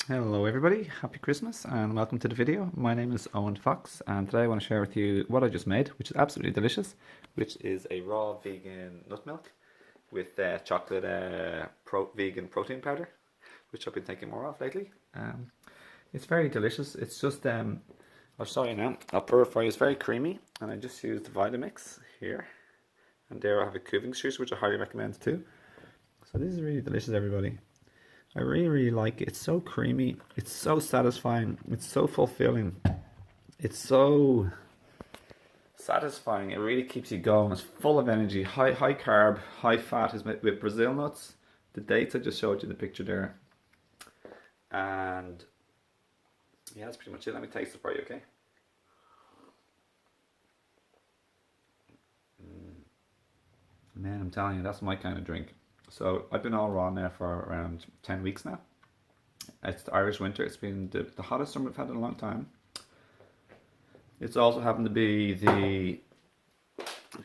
Hello everybody, happy Christmas and welcome to the video. My name is Owen Fox and today I want to share with you what I just made, which is absolutely delicious, which is a raw vegan nut milk with chocolate vegan protein powder, which I've been taking more of lately. It's very delicious. It's just, I'll show you now, I'll pour it for you. It's very creamy and I just used the Vitamix here. And there I have a Kuvings juice, which I highly recommend too. So this is really delicious, everybody. I really like it. It's so creamy. It's so satisfying. It's so fulfilling. It's so satisfying. It really keeps you going. It's full of energy. High carb, high fat. Is with Brazil nuts. The dates I just showed you the picture there. And yeah, that's pretty much it. Let me taste it for you, okay? Man, I'm telling you, that's my kind of drink. So I've been all raw now for around 10 weeks now. It's the Irish winter. It's been the hottest summer we've had in a long time. It's also happened to be the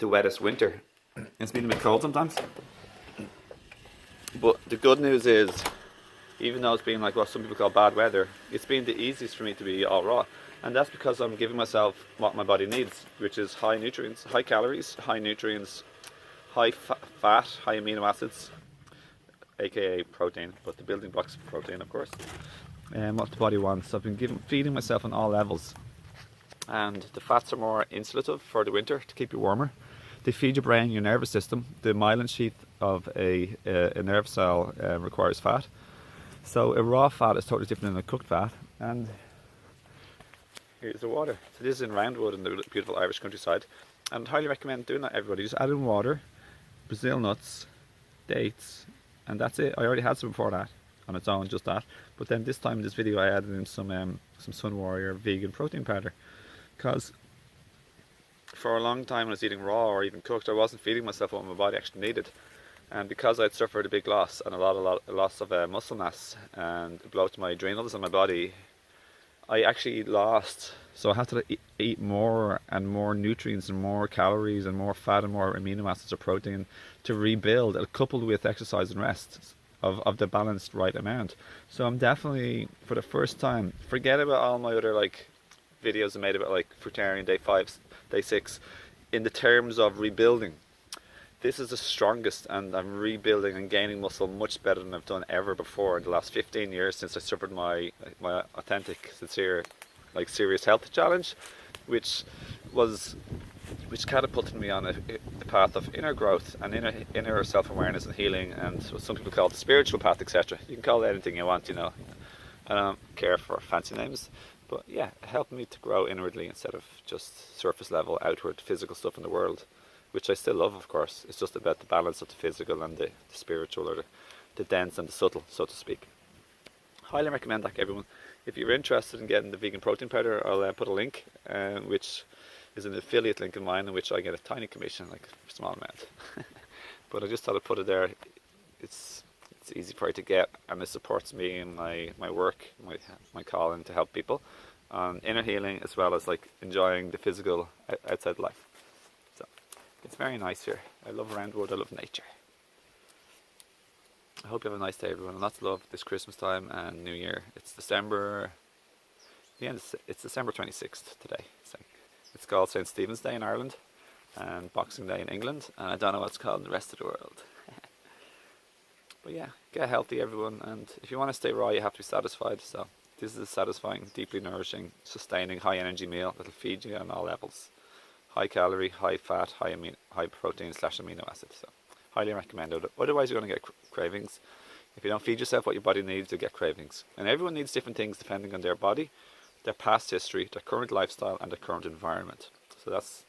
wettest winter. It's been a bit cold sometimes. But the good news is, even though it's been like what some people call bad weather, it's been the easiest for me to be all raw. And that's because I'm giving myself what my body needs, which is high nutrients, high calories, high nutrients, high fat, high amino acids, aka protein, but the building blocks of protein, of course, and what the body wants. I've been feeding myself on all levels, and the fats are more insulative for the winter to keep you warmer. They feed your brain, your nervous system. The myelin sheath of a nerve cell requires fat, so a raw fat is totally different than a cooked fat. And here's the water. So this is in Roundwood in the beautiful Irish countryside, and I'd highly recommend doing that, everybody. Just add in water, Brazil nuts, dates, and that's it. I already had some before that on its own, just that. But then this time in this video I added in some Sun Warrior vegan protein powder, because for a long time when I was eating raw or even cooked, I wasn't feeding myself what my body actually needed. And because I'd suffered a big loss and a loss of muscle mass and a blow to my adrenals and my body, I actually lost. So I had to eat more and more nutrients and more calories and more fat and more amino acids or protein to rebuild, coupled with exercise and rest of the balanced right amount. So I'm definitely, for the first time, forget about all my other like videos I made about like fruitarian day 5, day 6, in the terms of rebuilding. This is the strongest, and I'm rebuilding and gaining muscle much better than I've done ever before in the last 15 years since I suffered my authentic, sincere, like serious health challenge, which catapulted me on a path of inner growth and inner self-awareness and healing, and what some people call the spiritual path, etc. You can call it anything you want, you know. I don't care for fancy names, but yeah, it helped me to grow inwardly instead of just surface level, outward, physical stuff in the world, which I still love, of course. It's just about the balance of the physical and the spiritual, or the dense and the subtle, so to speak. Highly recommend that, everyone. If you're interested in getting the vegan protein powder, I'll put a link, which is an affiliate link of mine, in which I get a tiny commission, like a small amount. But I just thought I'd put it there. It's easy for you to get, and it supports me in my work, my calling to help people on inner healing, as well as like enjoying the physical outside life. So it's very nice here. I love Roundwood, I love nature. I hope you have a nice day, everyone, lots of love this Christmas time and New Year. It's December, it's December 26th today. So it's called St. Stephen's Day in Ireland and Boxing Day in England, and I don't know what it's called in the rest of the world. But yeah, get healthy, everyone, and if you want to stay raw, you have to be satisfied. So this is a satisfying, deeply nourishing, sustaining, high energy meal that'll feed you on all levels. High calorie, high fat, high protein / amino acids. So highly recommend it. Otherwise you're going to get cravings. If you don't feed yourself what your body needs, you'll get cravings. And everyone needs different things depending on their body, their past history, their current lifestyle, and their current environment. So that's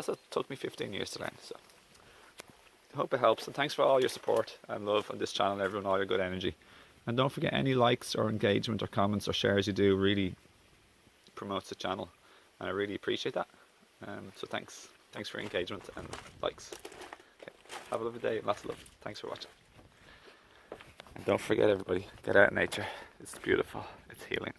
what took me 15 years to learn. So I hope it helps, and thanks for all your support and love on this channel, everyone, all your good energy. And don't forget, any likes or engagement or comments or shares you do really promotes the channel, and I really appreciate that. So thanks for your engagement and likes. Okay. Have a lovely day, lots of love. Thanks for watching. And don't forget, everybody, get out in nature. It's beautiful, it's healing.